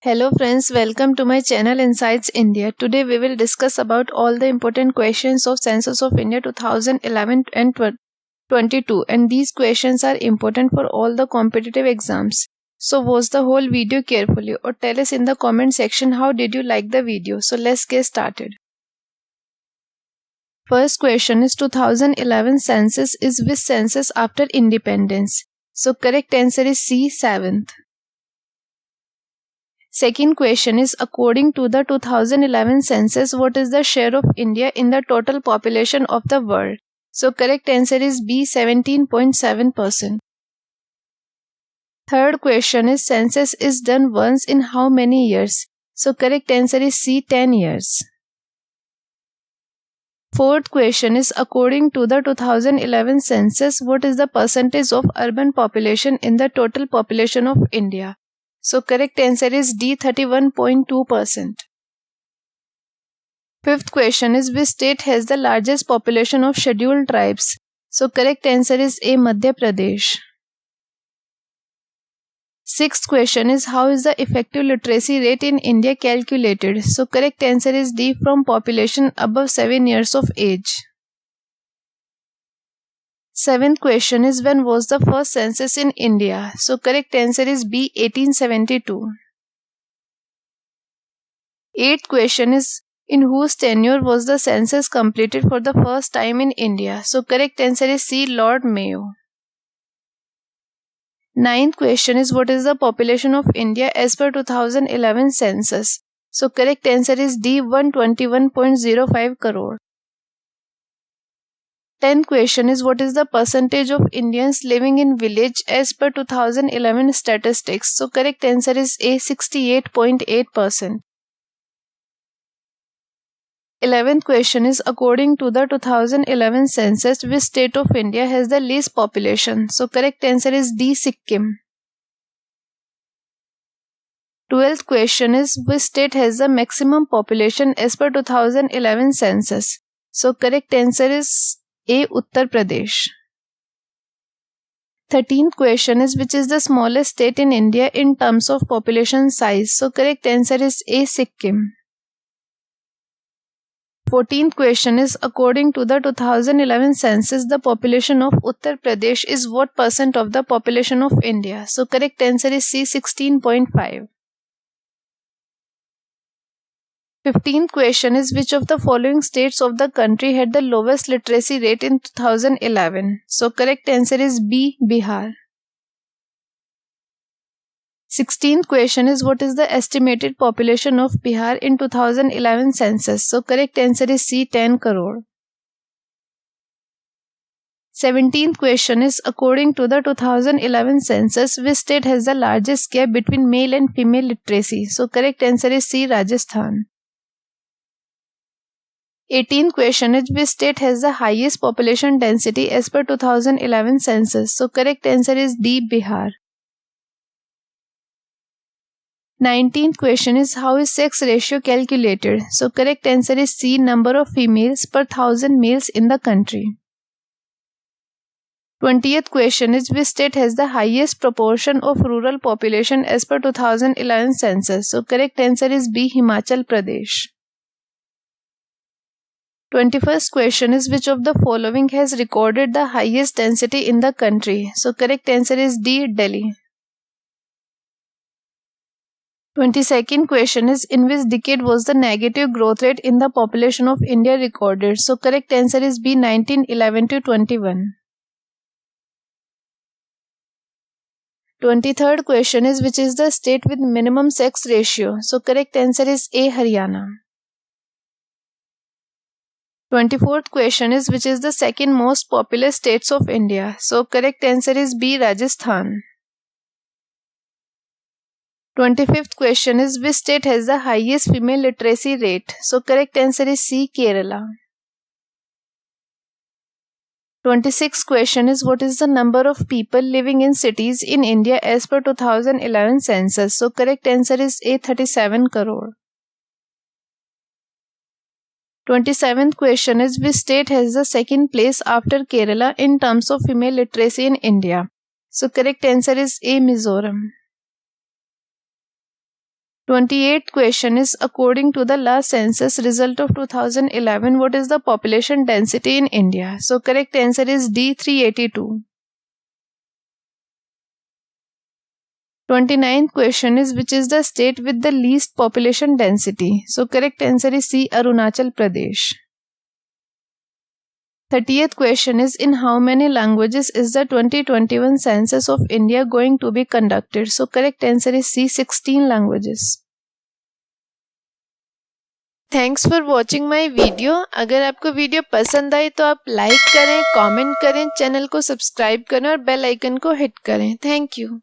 Hello friends, welcome to my channel Insights India. Today we will discuss about all the important questions of Census of India 2011 and 22, and these questions are important for all the competitive exams. So watch the whole video carefully or tell us in the comment section how did you like the video. So let's get started. First question is 2011 census is which census after independence? So correct answer is C, 7th. Second question is according to the 2011 census, what is the share of India in the total population of the world? So correct answer is B, 17.7%. Third question is census is done once in how many years? So correct answer is C, 10 years. Fourth question is according to the 2011 census, what is the percentage of urban population in the total population of India? So correct answer is D, 31.2%. Fifth question is which state has the largest population of scheduled tribes? So correct answer is A, Madhya Pradesh. Sixth question is how is the effective literacy rate in India calculated? So correct answer is D, from population above 7 years of age. Seventh question is when was the first census in India? So correct answer is B, 1872. Eighth question is in whose tenure was the census completed for the first time in India? So correct answer is C, Lord Mayo. Ninth question is what is the population of India as per 2011 census? So correct answer is D, 121.05 crore. 10th question is what is the percentage of Indians living in village as per 2011 statistics? So correct answer is A, 68.8%. 11th question is according to the 2011 census, which state of India has the least population? So correct answer is D, Sikkim. 12th question is which state has the maximum population as per 2011 census? So correct answer is A, Uttar Pradesh. 13th question is which is the smallest state in India in terms of population size? So correct answer is A, Sikkim. 14th question is according to the 2011 census, the population of Uttar Pradesh is what percent of the population of India? So correct answer is C, 16.5. 15th question is which of the following states of the country had the lowest literacy rate in 2011? So correct answer is B, Bihar. 16th question is what is the estimated population of Bihar in 2011 census? So correct answer is C, 10 crore. 17th question is according to the 2011 census, which state has the largest gap between male and female literacy? So correct answer is C, Rajasthan. 18th question is which state has the highest population density as per 2011 census? So correct answer is D, Bihar. 19th question is how is sex ratio calculated? So correct answer is C, number of females per 1000 males in the country. 20th question is which state has the highest proportion of rural population as per 2011 census? So correct answer is B, Himachal Pradesh. 21st question is which of the following has recorded the highest density in the country? So correct answer is D, Delhi. 22nd question is in which decade was the negative growth rate in the population of India recorded? So correct answer is B, 1911 to 21. 23rd question is which is the state with minimum sex ratio? So correct answer is A, Haryana. 24th question is which is the second most populous states of India? So correct answer is B, Rajasthan. 25th question is which state has the highest female literacy rate? So correct answer is C, Kerala. 26th question is what is the number of people living in cities in India as per 2011 census? So correct answer is A, 37 crore. 27th question is which state has the second place after Kerala in terms of female literacy in India? So correct answer is A, Mizoram. 28th question is, according to the last census result of 2011, what is the population density in India? So correct answer is D, 382. 29th question is, which is the state with the least population density? So correct answer is C, Arunachal Pradesh. 30th question is, in how many languages is the 2021 census of India going to be conducted? So correct answer is C, 16 languages. Thanks for watching my video. अगर आपको video पसंद आई तो आप like करें, comment करें, channel को subscribe करें और बेल आइकन को हिट करें. Thank you.